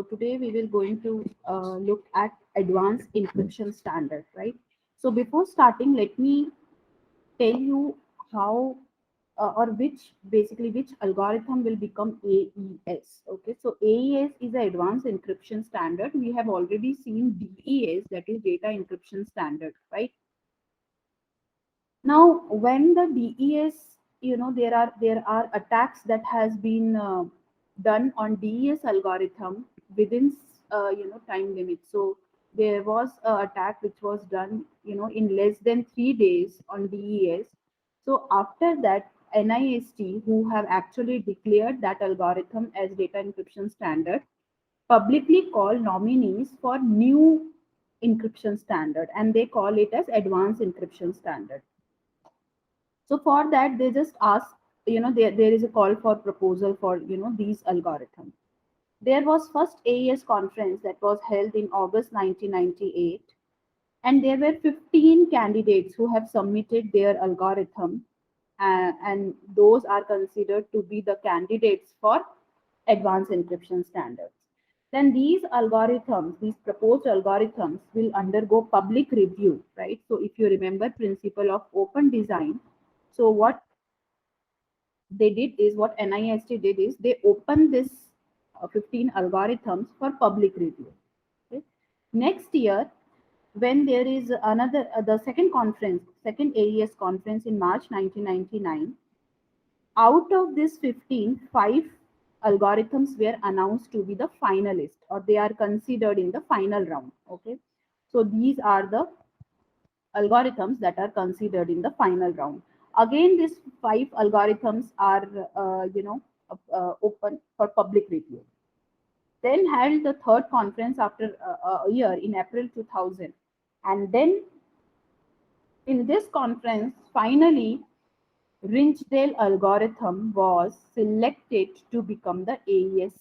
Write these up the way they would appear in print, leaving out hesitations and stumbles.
So today we will going to look at advanced encryption standard, right? So before starting, let me tell you how or which algorithm will become AES. Okay, so AES is an advanced encryption standard. We have already seen DES, that is data encryption standard, right? Now, when the DES, there are attacks that has been done on DES algorithm within time limit. So there was a attack which was done in less than 3 days on DES. So after that, NIST, who have actually declared that algorithm as data encryption standard, publicly call nominees for new encryption standard, and they call it as advanced encryption standard. So for that, they just ask, there is a call for proposal for, these algorithms. There was first AES conference that was held in August 1998, and there were 15 candidates who have submitted their algorithm, and those are considered to be the candidates for advanced encryption standards. Then these proposed algorithms will undergo public review, right? So if you remember principle of open design, so what NIST did is they opened this 15 algorithms for public review. Okay? Next year, when there is the second AES conference in March 1999, out of this 15, 5 algorithms were announced to be the finalist, or they are considered in the final round. Okay, so these are the algorithms that are considered in the final round. Again, these 5 algorithms are, open for public review. Then held the third conference after a year in April 2000. And then in this conference, finally, Rinchdale algorithm was selected to become the AES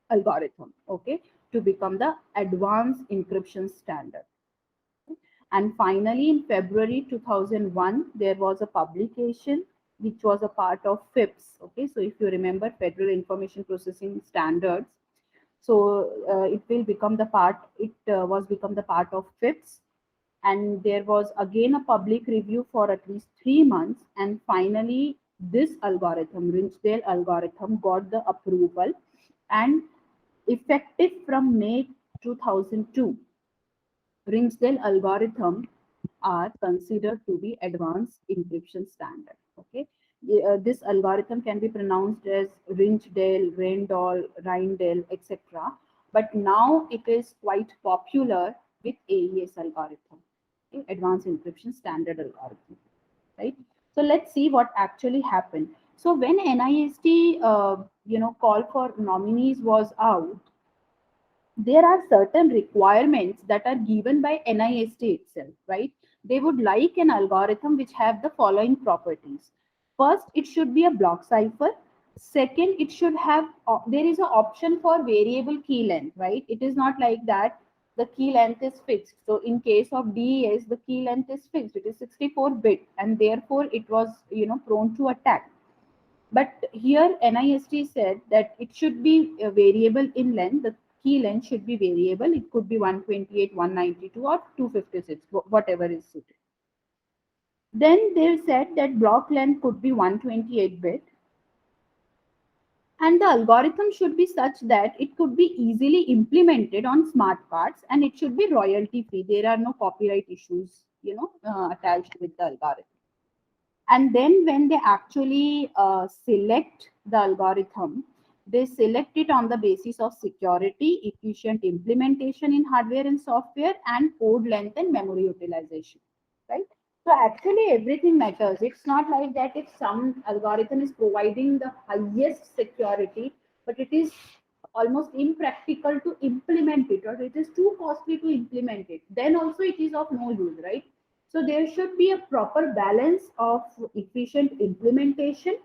algorithm, okay, to become the advanced encryption standard. And finally, in February 2001, there was a publication which was a part of FIPS. Okay, so if you remember Federal Information Processing Standards, so it will become the part. It was become the part of FIPS, and there was again a public review for at least 3 months, and finally, this algorithm, Rinchdale algorithm, got the approval, and effective from May 2002. Ringsdale algorithm are considered to be advanced encryption standard. Okay, this algorithm can be pronounced as Rinchdale, Rendall, Rindale, etc. But now it is quite popular with AES algorithm, okay? Advanced encryption standard algorithm, right? So let's see what actually happened. So when NIST, call for nominees was out, there are certain requirements that are given by NIST itself, right? They would like an algorithm which have the following properties. First, it should be a block cipher. Second, it should have, there is an option for variable key length, right? It is not like that the key length is fixed. So in case of DES, the key length is fixed. It is 64-bit, and therefore it was, prone to attack. But here NIST said that it should be a variable in length. The key length should be variable. It could be 128, 192, or 256, whatever is suited. Then they said that block length could be 128-bit. And the algorithm should be such that it could be easily implemented on smart cards, and it should be royalty free. There are no copyright issues, attached with the algorithm. And then when they actually select the algorithm, they select it on the basis of security, efficient implementation in hardware and software, and code length and memory utilization, right? So actually everything matters. It's not like that if some algorithm is providing the highest security, but it is almost impractical to implement it, or it is too costly to implement it, then also it is of no use, right? So there should be a proper balance of efficient implementation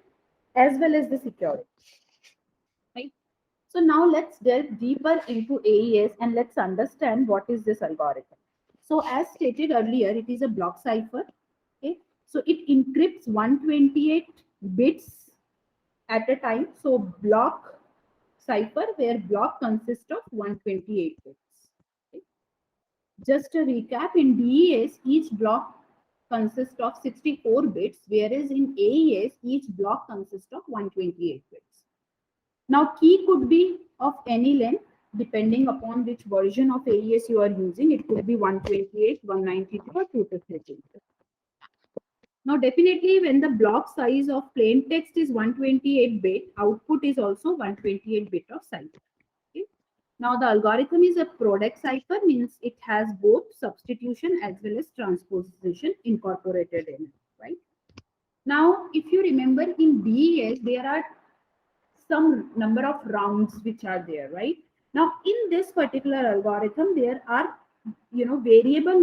as well as the security, right? So now let's delve deeper into AES and let's understand what is this algorithm. So as stated earlier, it is a block cipher. Okay, so it encrypts 128 bits at a time. So block cipher where block consists of 128 bits. Okay. Just a recap, in DES, each block consists of 64 bits, whereas in AES, each block consists of 128 bits. Now, key could be of any length, depending upon which version of AES you are using. It could be 128, 192, or 256. Now, definitely when the block size of plain text is 128 bit, output is also 128 bit of cipher. Okay. Now, the algorithm is a product cipher, means it has both substitution as well as transposition incorporated in it, right? Now, if you remember in DES, there are some number of rounds which are there, right? Now, in this particular algorithm, there are variable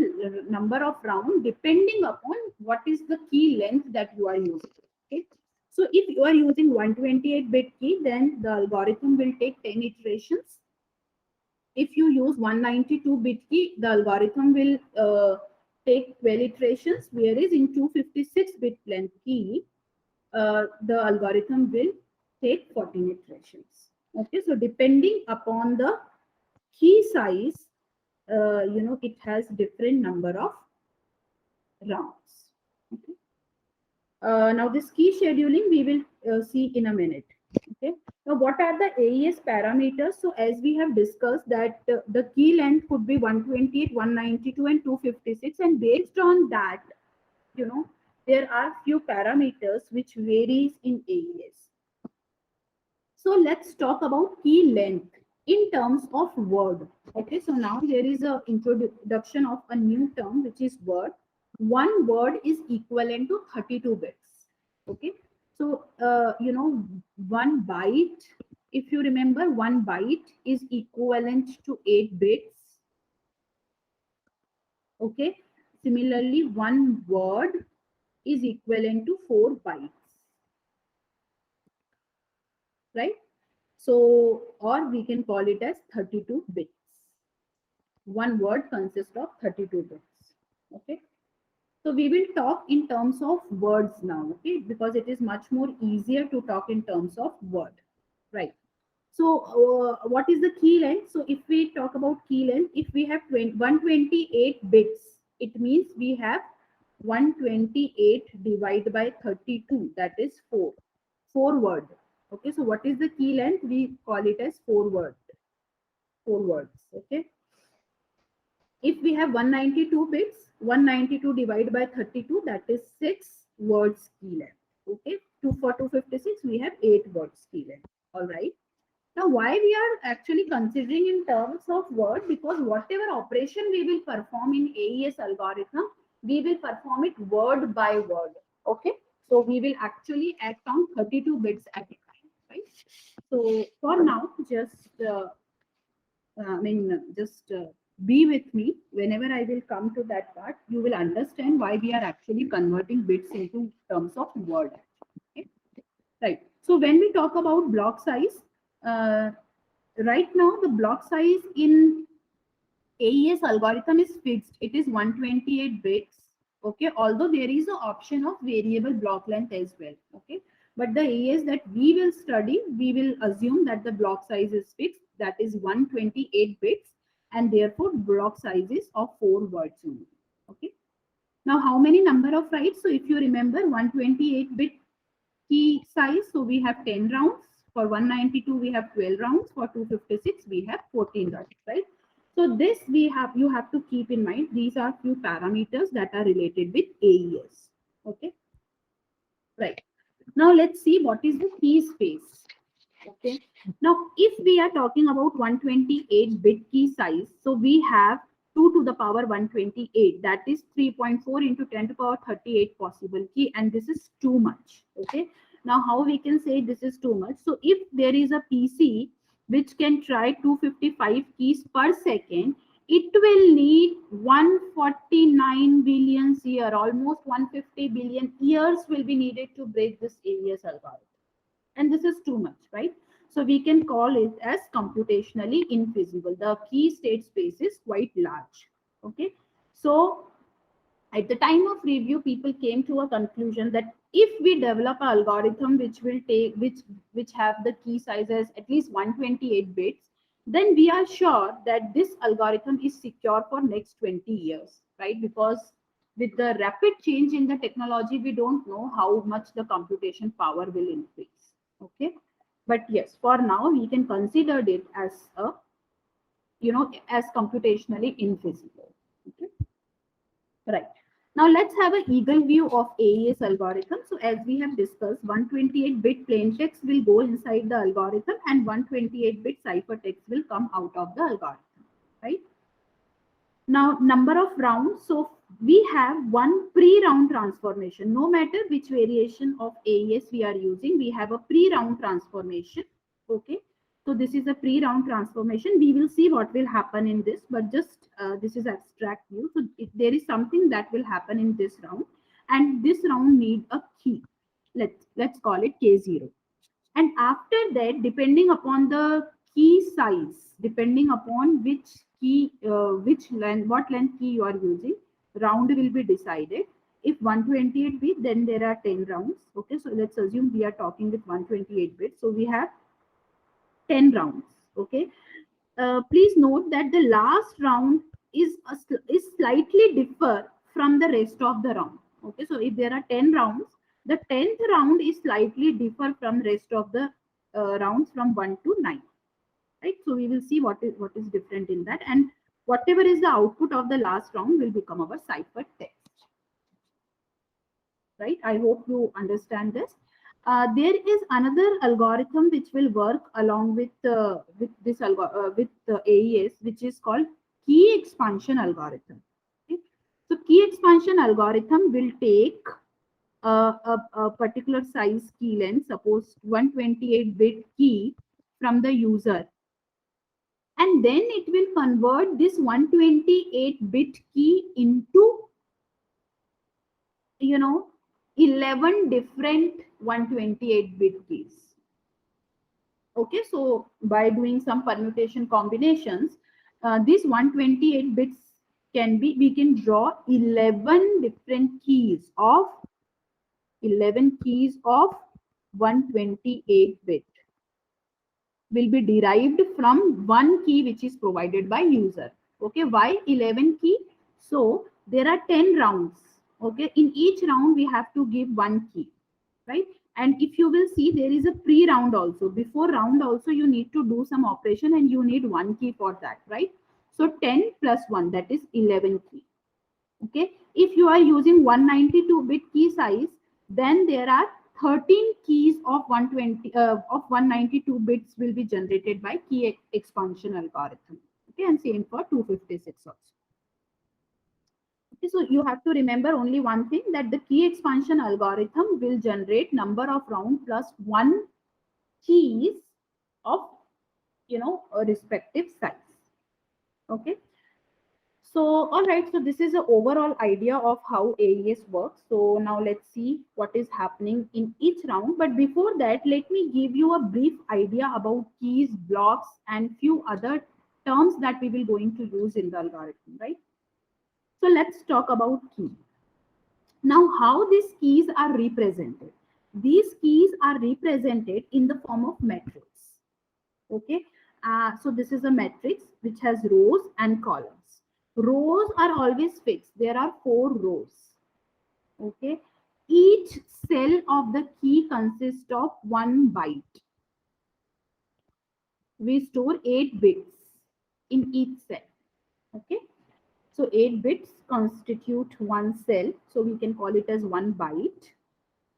number of round depending upon what is the key length that you are using. Okay, so if you are using 128 bit key, then the algorithm will take 10 iterations. If you use 192 bit key, the algorithm will take 12 iterations, whereas in 256 bit length key, the algorithm will take 14 iterations. Okay, so depending upon the key size, it has different number of rounds. Okay. Now this key scheduling we will see in a minute. Okay. Now what are the AES parameters? So as we have discussed that the key length could be 128, 192, and 256, and based on that, there are few parameters which varies in AES. So let's talk about key length in terms of word. Okay, so now there is a introduction of a new term which is word. One word is equivalent to 32 bits. Okay, so 1 byte, if you remember, 1 byte is equivalent to 8 bits. Okay, similarly, one word is equivalent to 4 bytes. Right? So, or we can call it as 32 bits. One word consists of 32 bits. Okay. So we will talk in terms of words now, okay, because it is much more easier to talk in terms of word, right? So what is the key length? So if we talk about key length, if we have 128 bits, it means we have 128 divided by 32, that is 4 word. Okay, so what is the key length? We call it as 4 words. Okay. If we have 192 bits, 192 divided by 32, that is 6 words key length. Okay, for 256, we have 8 words key length. All right. Now, why we are actually considering in terms of word? Because whatever operation we will perform in AES algorithm, we will perform it word by word. Okay. So we will actually act on 32 bits at a time, right? So for now, just be with me. Whenever I will come to that part, you will understand why we are actually converting bits into terms of word. Okay? Right. So when we talk about block size, right now the block size in AES algorithm is fixed. It is 128 bits. Okay. Although there is an option of variable block length as well. Okay. But the AES that we will study, we will assume that the block size is fixed. That is 128 bits. And therefore block size is of 4 words only. Okay. Now how many number of writes? So if you remember 128 bit key size, so we have 10 rounds. For 192 we have 12 rounds. For 256 we have 14 rounds, right? So this you have to keep in mind. These are few parameters that are related with AES. Okay. Right. Now let's see what is the key space. Okay. Now, if we are talking about 128 bit key size, so we have 2 to the power 128, that is 3.4 into 10 to the power 38 possible key, and this is too much. Okay. Now, how we can say this is too much? So if there is a PC which can try 255 keys per second, it will need 149 billion years, almost 150 billion years will be needed to break this AES algorithm. And this is too much, right? So we can call it as computationally infeasible. The key state space is quite large. Okay. So At the time of review, people came to a conclusion that if we develop an algorithm which will take which have the key sizes at least 128 bits, then we are sure that this algorithm is secure for next 20 years, right? Because with the rapid change in the technology, we don't know how much the computation power will increase. Okay, but yes, for now we can consider it as a, as computationally infeasible. Okay. Right. Now let's have an eagle view of AES algorithm. So as we have discussed, 128-bit plain text will go inside the algorithm and 128-bit ciphertext will come out of the algorithm, right? Now, number of rounds. So we have one pre-round transformation. No matter which variation of AES we are using, we have a pre-round transformation. Okay. So this is a pre-round transformation. We will see what will happen in this, but just this is abstract view. So there is something that will happen in this round, and this round need a key. Let's call it K0. And after that, depending upon the key size, depending upon which key, which length, what length key you are using, round will be decided. If 128 bit, then there are 10 rounds. Okay, so let's assume we are talking with 128 bits. So we have 10 rounds. Okay, please note that the last round is slightly differ from the rest of the round. Okay, so if there are 10 rounds, the 10th round is slightly differ from rest of the rounds from 1 to 9, right? So we will see what is different in that, and whatever is the output of the last round will become our cipher text, right? I hope you understand this. There is another algorithm which will work along with this with the AES, which is called key expansion algorithm. Okay? So key expansion algorithm will take a particular size key length, suppose 128-bit key from the user, and then it will convert this 128-bit key into 11 different 128-bit keys. Okay, so by doing some permutation combinations, these 128 bits we can draw 11 different keys of 128 bit will be derived from one key which is provided by user. Okay, why 11 key? So there are 10 rounds. Okay, in each round we have to give one key, right? And if you will see, there is a pre-round also. Before round also you need to do some operation and you need one key for that, right? So 10 plus 1, that is 11 key. Okay, if you are using 192-bit key size, then there are 13 keys of 192 bits will be generated by key expansion algorithm. Okay, and same for 256 also. Okay, so you have to remember only one thing, that the key expansion algorithm will generate number of round plus one keys of a respective size. Okay. So, all right, so this is the overall idea of how AES works. So now let's see what is happening in each round. But before that, let me give you a brief idea about keys, blocks, and few other terms that we will going to use in the algorithm, right? So let's talk about key. Now, how these keys are represented? These keys are represented in the form of matrix. Okay, so this is a matrix which has rows and columns. Rows are always fixed. There are 4 rows. Okay, each cell of the key consists of 1 byte. We store 8 bits in each cell. Okay, so 8 bits constitute one cell, so we can call it as 1 byte.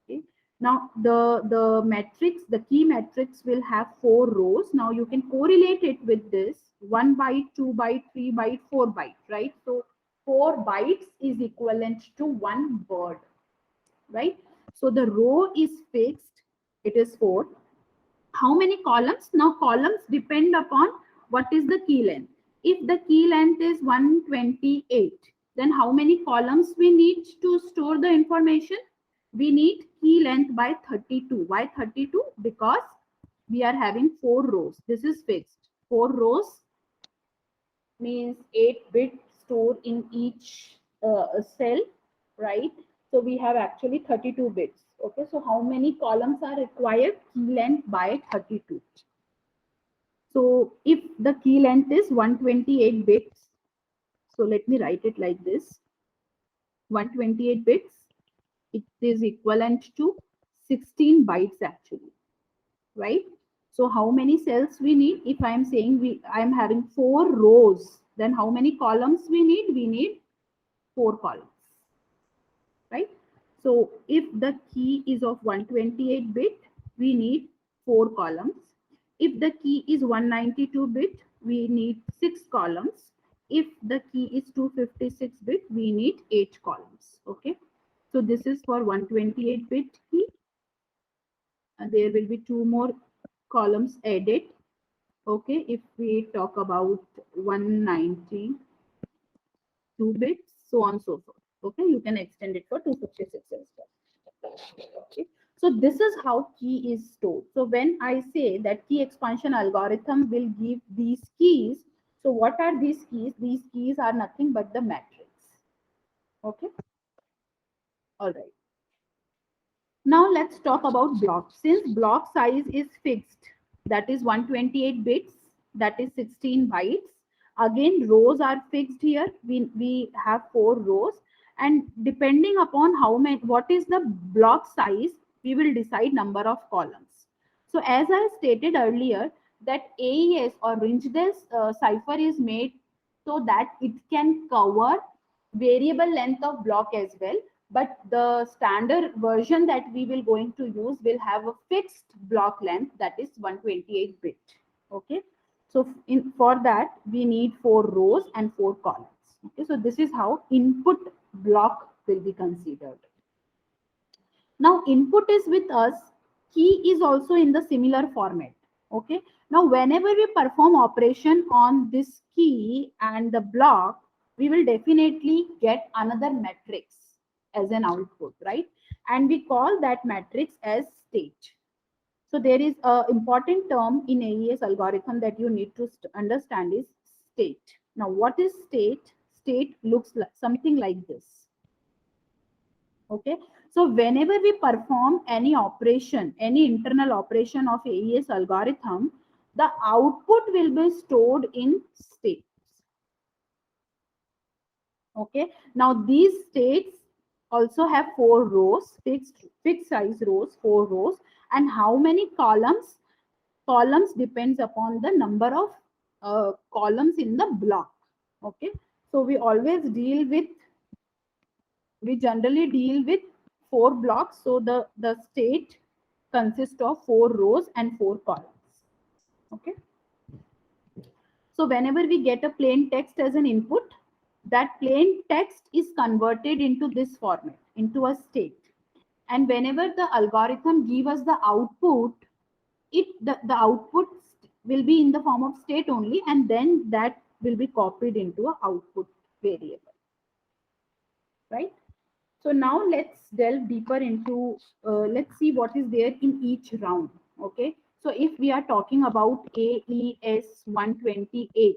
Okay. Now the matrix, the key matrix will have 4 rows. Now you can correlate it with this 1 byte, 2 byte, 3 byte, 4 byte, right? So 4 bytes is equivalent to 1 word, right? So the row is fixed, it is 4. How many columns? Now columns depend upon what is the key length. If the key length is 128, then how many columns we need to store the information? We need key length by 32. Why 32? Because we are having 4 rows. This is fixed. 4 rows means 8 bits stored in each cell. right? So we have actually 32 bits. Okay, so how many columns are required? Key length by 32. So if the key length is 128 bits, so let me write it like this. 128 bits, it is equivalent to 16 bytes actually, right? So how many cells we need? If I am saying I am having 4 rows, then how many columns we need? We need 4 columns, right? So if the key is of 128 bit, we need 4 columns. If the key is 192 bit, we need 6 columns. If the key is 256 bit, we need 8 columns. Okay. So this is for 128 bit key. And there will be 2 more columns added. Okay. If we talk about 192 bits, so on and so forth. Okay. You can extend it for 256 as well. Okay. So this is how key is stored. So when I say that key expansion algorithm will give these keys, so what are these keys? These keys are nothing but the matrix. Okay. All right. Now let's talk about block. Since block size is fixed, that is 128 bits, that is 16 bytes. Again, rows are fixed here. We have 4 rows, and depending upon how many, what is the block size, we will decide number of columns. So as I stated earlier, that AES or Rindge's cipher is made so that it can cover variable length of block as well, but the standard version that we will going to use will have a fixed block length, that is 128 bit. Okay, so for that we need 4 rows and 4 columns. Okay, so this is how input block will be considered. Now input is with us, key is also in the similar format. Okay, now whenever we perform operation on this key and the block, we will definitely get another matrix as an output, right? And we call that matrix as state. So there is a important term in AES algorithm that you need to understand is state. Now what is state? State looks like something like this. Okay, so whenever we perform any operation, any internal operation of AES algorithm, the output will be stored in states. Okay, now these states also have 4 rows, fixed size rows, 4 rows, and how many columns? Columns depends upon the number of columns in the block. Okay, so we generally deal with 4 blocks. So the state consists of 4 rows and 4 columns. Okay. So whenever we get a plain text as an input, that plain text is converted into this format, into a state. And whenever the algorithm gives us the output, the output will be in the form of state only, and then that will be copied into a output variable. Right? So now let's delve deeper into, let's see what is there in each round. Okay. So if we are talking about AES 128,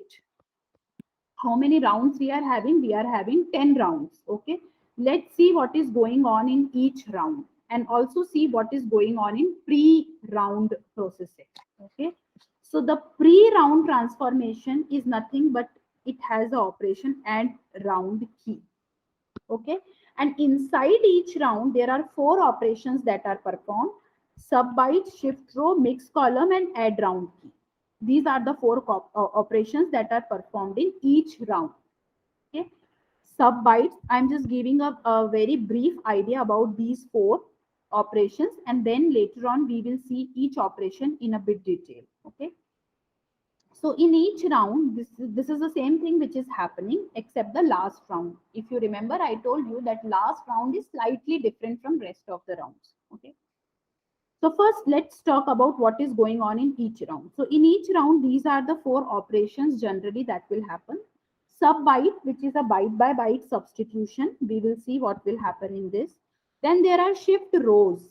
how many rounds we are having? We are having 10 rounds. Okay. Let's see what is going on in each round and also see what is going on in pre-round processing. Okay. So the pre-round transformation is nothing but it has the operation add round key. Okay, and inside each round there are 4 operations that are performed: sub byte, shift row, mix column, and add round key. These are the 4 operations that are performed in each round. Okay, sub bytes, I'm just giving a very brief idea about these 4 operations, and then later on we will see each operation in a bit detail. Okay, so in each round, this is the same thing which is happening except the last round. If you remember, I told you that last round is slightly different from rest of the rounds. Okay. So first, let's talk about what is going on in each round. So in each round, these are the 4 operations generally that will happen. Sub byte, which is a byte by byte substitution. We will see what will happen in this. Then there are shift rows.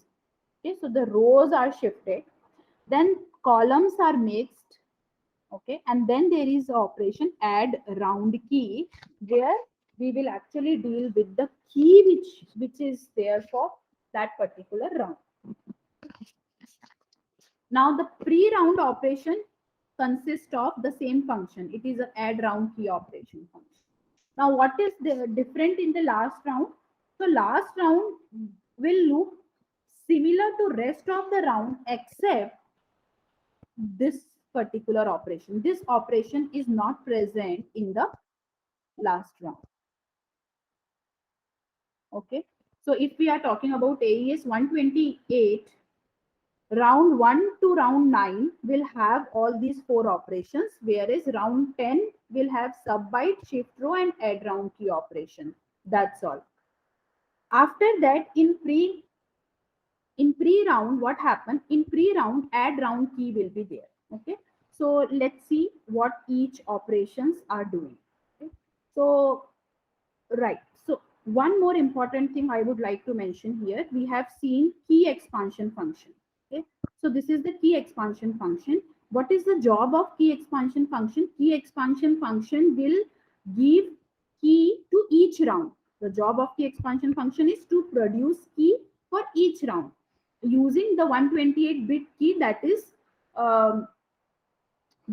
Okay, so the rows are shifted. Then columns are mixed. Okay, and then there is operation add round key where we will actually deal with the key which is there for that particular round. Now the pre-round operation consists of the same function. It is an add round key operation function. Now what is the different in the last round? So last round will look similar to rest of the round except this particular operation. This operation is not present in the last round. Okay. So if we are talking about AES 128, round 1 to round 9 will have all these 4 operations, whereas round 10 will have sub byte, shift row, and add round key operation. That's all. After that, in pre-round, what happened? In pre-round, add round key will be there. Okay. So let's see what each operations are doing. Okay. So right. So one more important thing I would like to mention here, we have seen key expansion function. Okay. So this is the key expansion function. What is the job of key expansion function? Key expansion function will give key to each round. The job of key expansion function is to produce key for each round using the 128-bit key that is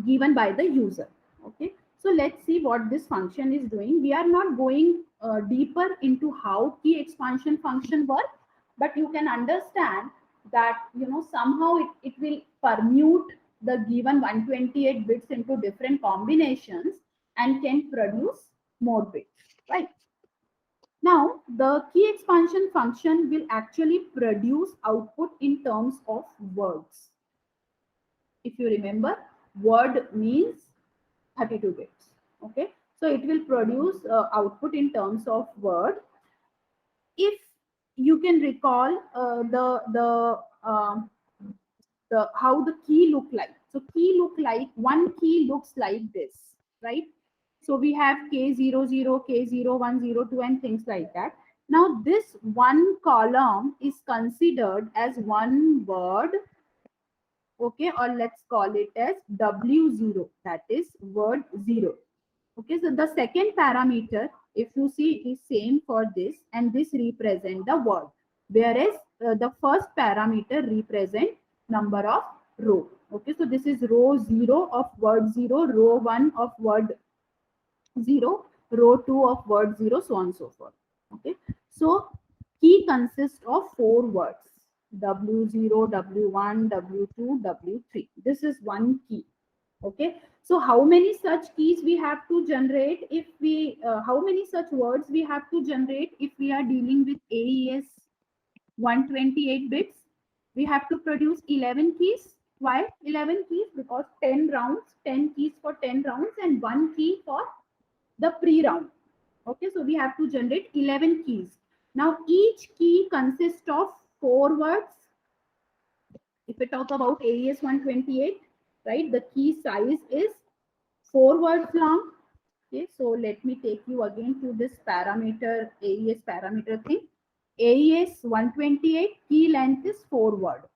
given by the user. Okay, so let's see what this function is doing. We are not going deeper into how key expansion function works, but you can understand that somehow it will permute the given 128 bits into different combinations and can produce more bits, right? Now the key expansion function will actually produce output in terms of words. If you remember, word means 32 bits. Okay, so it will produce output in terms of word. If you can recall the how the key look like. So key look like, one key looks like this, right? So we have K00, K0102 and things like that. Now this one column is considered as one word. Okay, or let's call it as W0, that is word 0. Okay, so the second parameter, if you see, it is same for this, and this represent the word, whereas the first parameter represent number of row. Okay, so this is row 0 of word 0, row 1 of word 0, row 2 of word 0, so on and so forth. Okay, so key consists of 4 words: W0, W1, W2, W3. This is one key. Okay, so how many such keys we have to generate if we how many such words we have to generate if we are dealing with AES 128 bits? We have to produce 11 keys. Why 11 keys? Because 10 rounds, 10 keys for 10 rounds and one key for the pre-round. Okay, so we have to generate 11 keys. Now each key consists of 4 words. If we talk about AES 128, right, the key size is 4 words long. Okay, so let me take you again to this parameter, AES parameter thing. AES 128 key length is 4 words.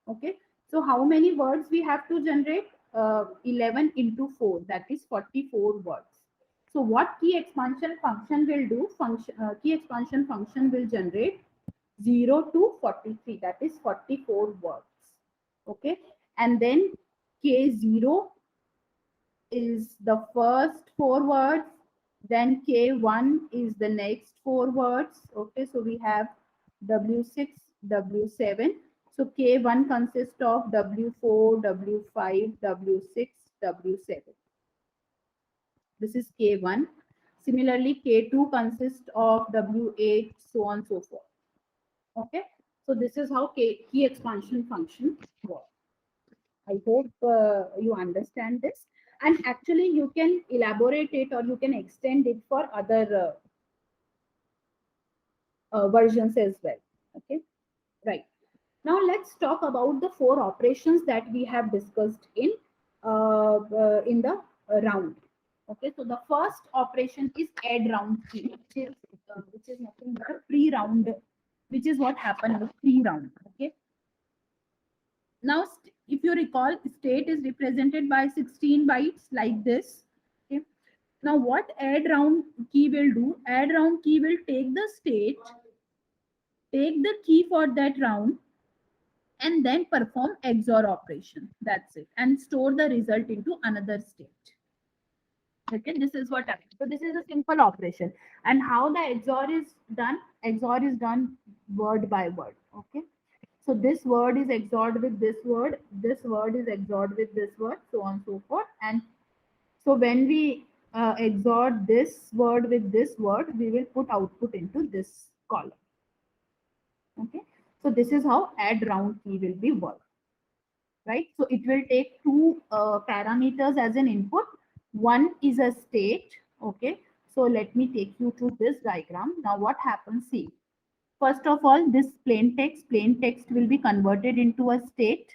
Okay, so how many words we have to generate? 11 into 4, that is 44 words. So what key expansion function will do? Key expansion function will generate 0 to 43, that is 44 words. Okay, and then K0 is the first 4 words, then K1 is the next 4 words. Okay, so we have W6, W7. So K1 consists of W4, W5, W6, W7. This is K1. Similarly, K2 consists of W8, so on and so forth. Okay, so this is how key expansion function works. I hope you understand this. And actually, you can elaborate it or you can extend it for other versions as well. Okay, right. Now let's talk about the 4 operations that we have discussed in the round. Okay, so the first operation is add round key, which is nothing but a pre-round, which is what happened with pre-round. Okay. Now, if you recall, state is represented by 16 bytes like this. Okay. Now what add round key will do? Add round key will take the state, take the key for that round, and then perform XOR operation. That's it. And store the result into another state. Okay, this is what happens. So this is a simple operation. And how the XOR is done? XOR is done word by word. Okay. So this word is XORed with this word is XORed with this word, so on and so forth. And so when we XOR this word with this word, we will put output into this column. Okay. So this is how add round key will be worked. Right. So it will take two parameters as an input. One is a state. Okay. So let me take you to this diagram. Now what happens? See, first of all, this plain text will be converted into a state.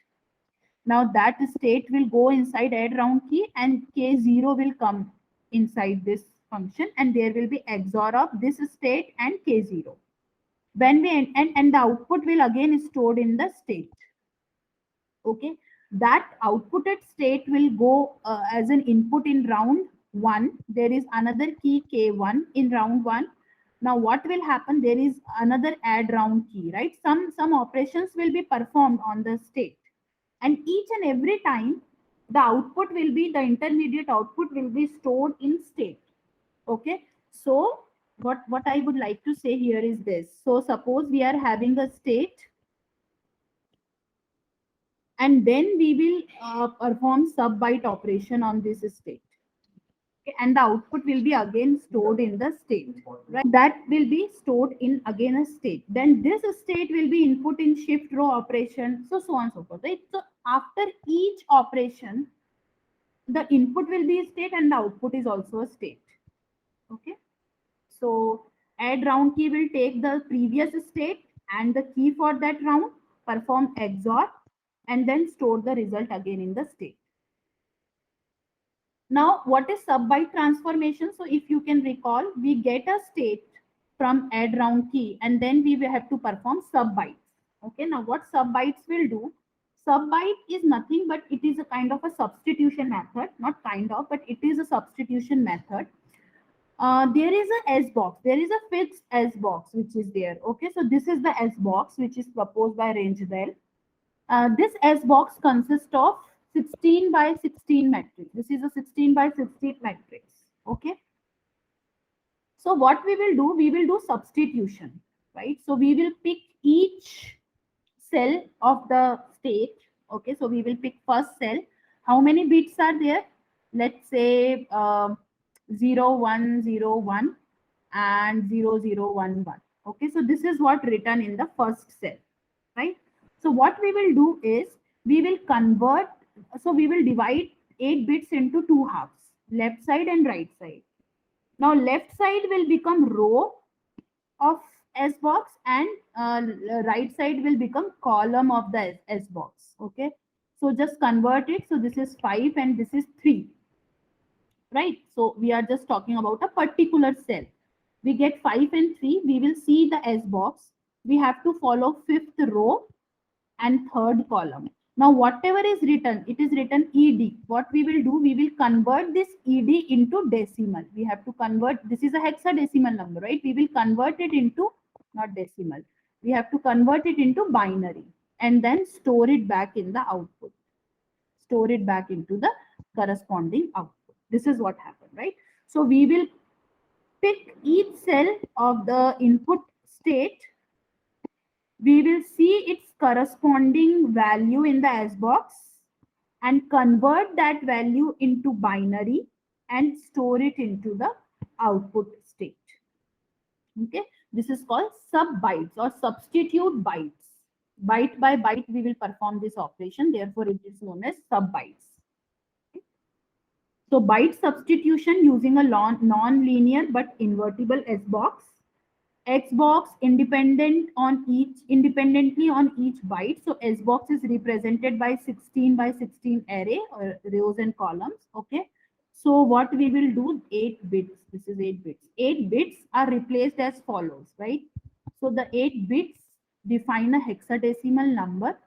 Now that state will go inside add round key and K0 will come inside this function and there will be XOR of this state and K0. When we and the output will again stored in the state. Okay, that outputted state will go as an input in round 1. There is another key K1 in round 1. Now what will happen? There is another add round key, right? Some operations will be performed on the state, and each and every time the output will be, the intermediate output will be stored in state. Okay, so what I would like to say here is this. So suppose we are having a state, and then we will perform sub byte operation on this state. Okay, and the output will be again stored in the state, right? That will be stored in again a state. Then this state will be input in shift row operation, so on and so forth, right? So after each operation, the input will be a state and the output is also a state. Okay, so add round key will take the previous state and the key for that round, perform XOR, and then store the result again in the state. Now, what is sub-byte transformation? So if you can recall, we get a state from add round key and then we will have to perform sub-bytes. Okay, now what sub-bytes will do? Sub-byte is nothing but it is a kind of a substitution method, not kind of, but it is a substitution method. There is a S box, there is a fixed S box which is there. Okay, so this is the S box which is proposed by Rangewell. This S box consists of 16 by 16 matrix. This is a 16 by 16 matrix. Okay. So what we will do substitution, right? So we will pick each cell of the state. Okay. So we will pick first cell. How many bits are there? Let's say 0, 1, 0, 1 and 0, 0, 1, 1. Okay. So this is what written in the first cell, right? So what we will do is we will convert, so we will divide 8 bits into two halves, left side and right side. Now left side will become row of S box and right side will become column of the S box. Okay. So just convert it. So this is 5 and this is 3. Right. So we are just talking about a particular cell. We get 5 and 3. We will see the S box. We have to follow 5th row and 3rd column. Now whatever is written, it is written ED. What we will do, we will convert this ED into decimal. We have to convert, this is a hexadecimal number, right? We will convert it into, not decimal, we have to convert it into binary and then store it back in the output. Store it back into the corresponding output. This is what happened, right? So we will pick each cell of the input state. We will see its corresponding value in the S box and convert that value into binary and store it into the output state. Okay, this is called sub bytes or substitute bytes. Byte by byte, we will perform this operation. Therefore, it is known as sub bytes. So byte substitution using a non-linear but invertible S box. X box independently on each byte. So S box is represented by 16 by 16 array or rows and columns. Okay. So what we will do, 8 bits. This is 8 bits. 8 bits are replaced as follows, right? So the 8 bits define a hexadecimal number.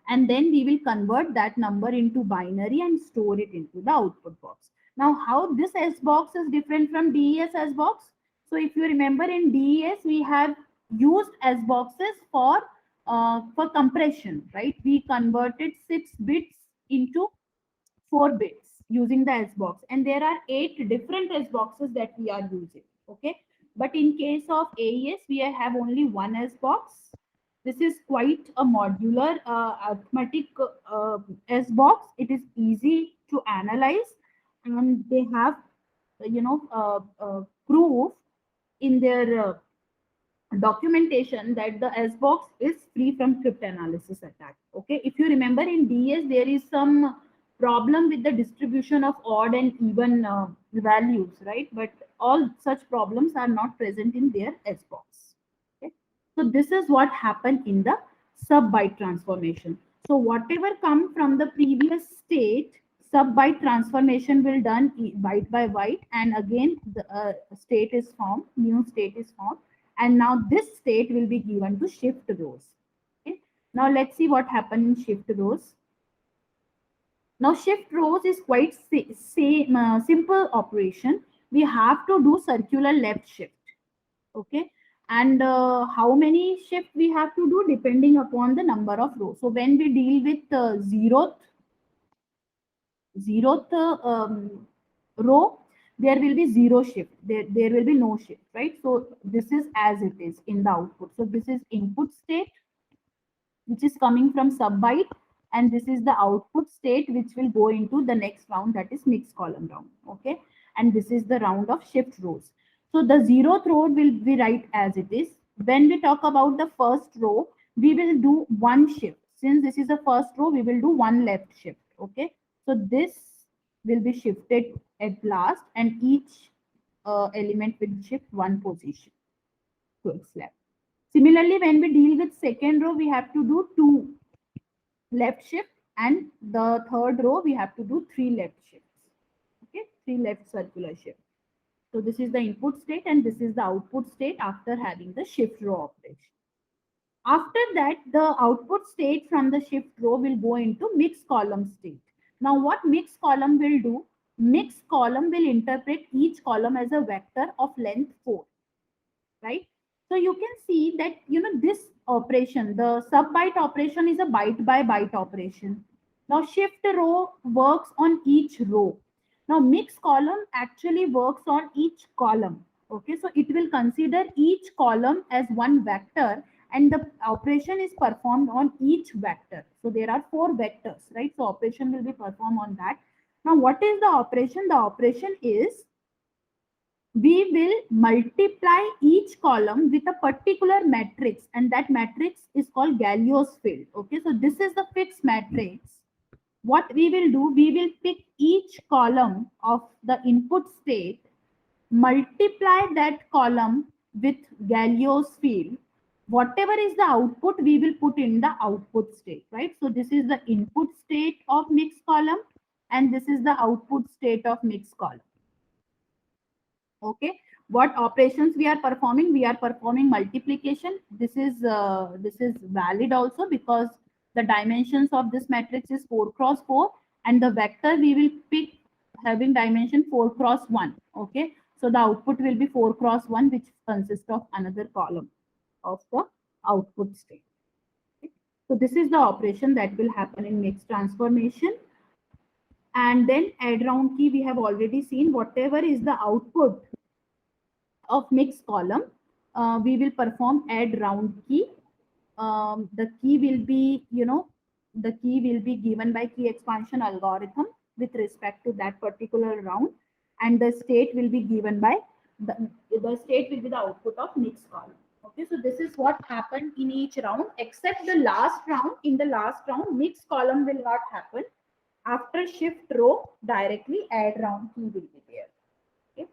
And then we will convert that number into binary and store it into the output box. Now, how this S box is different from DES S box? So, if you remember in DES, we have used S boxes for compression, right? We converted 6 bits into 4 bits using the S box, and there are 8 different S boxes that we are using. Okay, but in case of AES, we have only one S box. This is quite a modular arithmetic S box. It is easy to analyze, and they have proof in their documentation that the S box is free from cryptanalysis attack. Okay, if you remember in DS, there is some problem with the distribution of odd and even values, right? But all such problems are not present in their S box. Okay, so this is what happened in the sub-byte transformation. So whatever come from the previous state, sub-byte transformation will done byte by byte, and again the state is formed, new state is formed, and now this state will be given to shift rows. Okay. Now let's see what happened in shift rows. Now shift rows is quite simple operation. We have to do circular left shift. Okay, and how many shift we have to do depending upon the number of rows. So when we deal with zeroth row, there will be zero shift. There will be no shift, right? So this is as it is in the output. So this is input state, which is coming from sub byte, and this is the output state which will go into the next round, that is mixed column round. Okay, and this is the round of shift rows. So the zeroth row will be right as it is. When we talk about the first row, we will do one shift. Since this is the first row, we will do one left shift. Okay, so this will be shifted at last, and each element will shift one position to its left. Similarly, when we deal with second row, we have to do two left shift, and the third row we have to do three left shifts. Okay, three left circular shift. So this is the input state, and this is the output state after having the shift row operation. After that, the output state from the shift row will go into mixed column state. Now, what mixed column will do? Mixed column will interpret each column as a vector of length 4, right? So you can see that, this operation, the sub byte operation, is a byte by byte operation. Now shift row works on each row. Now mix column actually works on each column. Okay, so it will consider each column as one vector, and the operation is performed on each vector. So there are 4 vectors, right? So operation will be performed on that. Now what is the operation? The operation is, we will multiply each column with a particular matrix, and that matrix is called Galios field. Okay, so this is the fixed matrix. What we will do, we will pick each column of the input state, multiply that column with Galios field. Whatever is the output, we will put in the output state, right? So this is the input state of mixed column, and this is the output state of mixed column. Okay, what operations we are performing? We are performing multiplication. This is valid also, because the dimensions of this matrix is 4 cross 4, and the vector we will pick having dimension 4 cross 1. Okay, so the output will be 4 cross 1, which consists of another column of the output state. Okay. So this is the operation that will happen in mixed transformation. And then add round key, we have already seen. Whatever is the output of mixed column, we will perform add round key. The key will be, the key will be given by key expansion algorithm with respect to that particular round, and the state will be given by the state will be the output of mixed column. Okay, so this is what happened in each round, except the last round. In the last round, mixed column will not happen. After shift row, directly add round key will be there. Okay.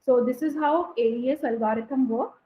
So this is how AES algorithm work.